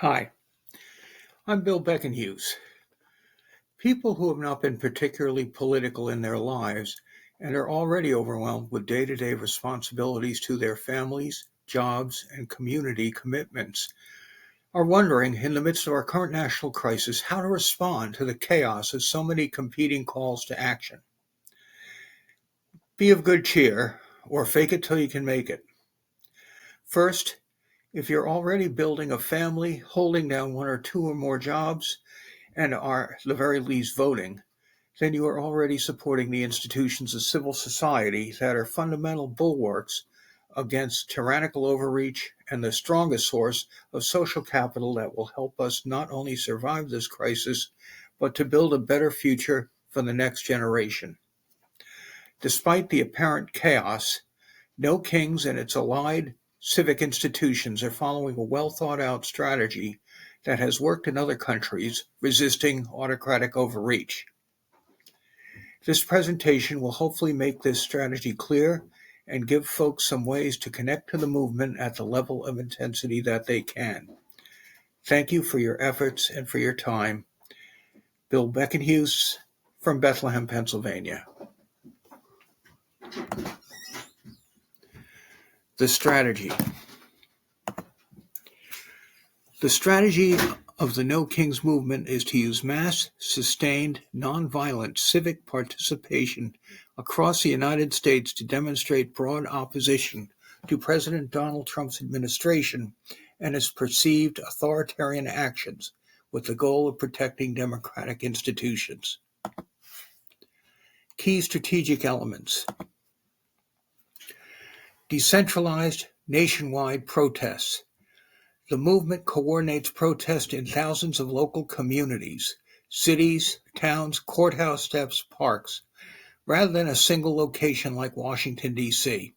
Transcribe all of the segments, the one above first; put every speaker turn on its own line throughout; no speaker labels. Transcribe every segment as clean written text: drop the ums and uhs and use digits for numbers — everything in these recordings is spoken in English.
Hi, I'm Bill Beckenhughes. People who have not been particularly political in their lives and are already overwhelmed with day-to-day responsibilities to their families, jobs, and community commitments are wondering, in the midst of our current national crisis, how to respond to the chaos of so many competing calls to action. Be of good cheer, or fake it till you can make it. First, if you're already building a family, holding down one or two or more jobs, and are, at the very least, voting, then you are already supporting the institutions of civil society that are fundamental bulwarks against tyrannical overreach and the strongest source of social capital that will help us not only survive this crisis, but to build a better future for the next generation. Despite the apparent chaos, No Kings and its allied civic institutions are following a well-thought-out strategy that has worked in other countries resisting autocratic overreach. This presentation will hopefully make this strategy clear and give folks some ways to connect to the movement at the level of intensity that they can. Thank you for your efforts and for your time. Bill Beckenhughes from Bethlehem, Pennsylvania. The strategy. The strategy of the No Kings movement is to use mass, sustained, nonviolent civic participation across the United States to demonstrate broad opposition to President Donald Trump's administration and its perceived authoritarian actions with the goal of protecting democratic institutions. Key strategic elements. Decentralized, nationwide protests. The movement coordinates protests in thousands of local communities, cities, towns, courthouse steps, parks, rather than a single location like Washington, D.C.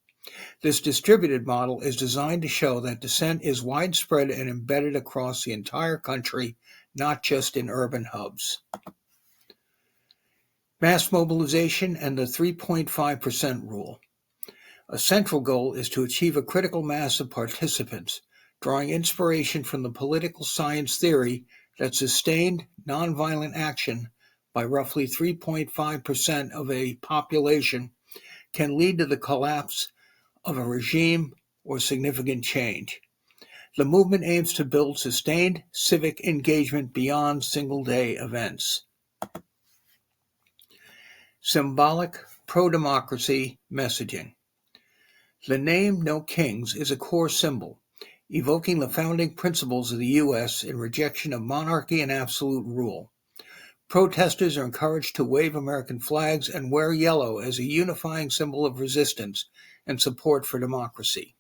This distributed model is designed to show that dissent is widespread and embedded across the entire country, not just in urban hubs. Mass mobilization and the 3.5% rule. A central goal is to achieve a critical mass of participants, drawing inspiration from the political science theory that sustained nonviolent action by roughly 3.5% of a population can lead to the collapse of a regime or significant change. The movement aims to build sustained civic engagement beyond single-day events. Symbolic pro-democracy messaging. The name No Kings is a core symbol, evoking the founding principles of the U.S. in rejection of monarchy and absolute rule. Protesters are encouraged to wave American flags and wear yellow as a unifying symbol of resistance and support for democracy.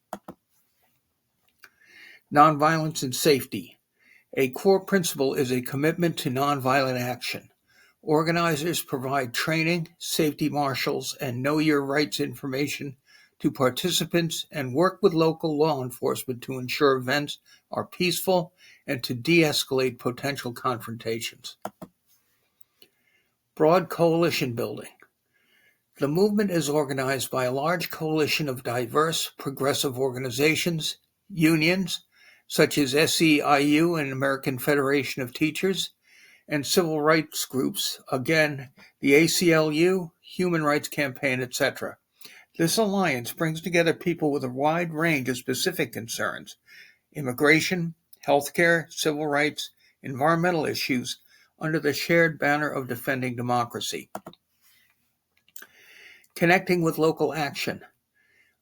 Nonviolence and safety. A core principle is a commitment to nonviolent action. Organizers provide training, safety marshals, and know your rights information to participants and work with local law enforcement to ensure events are peaceful and to de-escalate potential confrontations. Broad coalition building. The movement is organized by a large coalition of diverse, progressive organizations, unions, such as SEIU and American Federation of Teachers, and civil rights groups, again, the ACLU, Human Rights Campaign, etc. This alliance brings together people with a wide range of specific concerns: immigration, healthcare, civil rights, environmental issues, under the shared banner of defending democracy. Connecting with local action.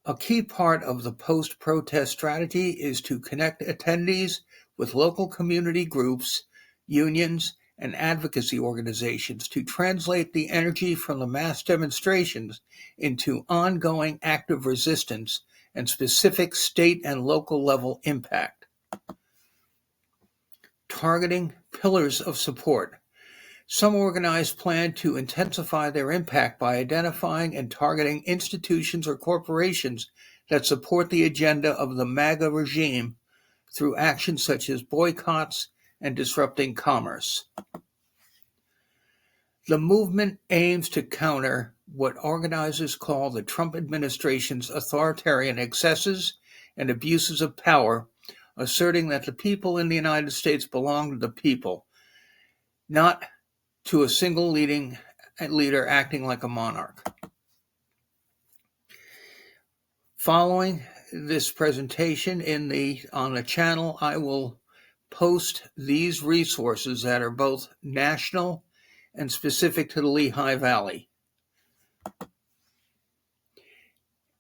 A key part of the post-protest strategy is to connect attendees with local community groups, unions, and advocacy organizations to translate the energy from the mass demonstrations into ongoing active resistance and specific state and local level impact. Targeting pillars of support. Some organized plan to intensify their impact by identifying and targeting institutions or corporations that support the agenda of the MAGA regime through actions such as boycotts and disrupting commerce. The movement aims to counter what organizers call the Trump administration's authoritarian excesses and abuses of power asserting that the people in the United States belong to the people, not to a single leader acting like a monarch. Following this presentation on the channel, I will post these resources that are both national and specific to the Lehigh Valley.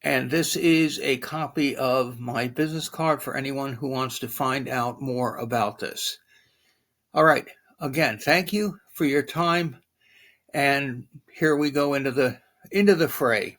And this is a copy of my business card for anyone who wants to find out more about this. All right. Again, thank you for your time. And here we go into the fray.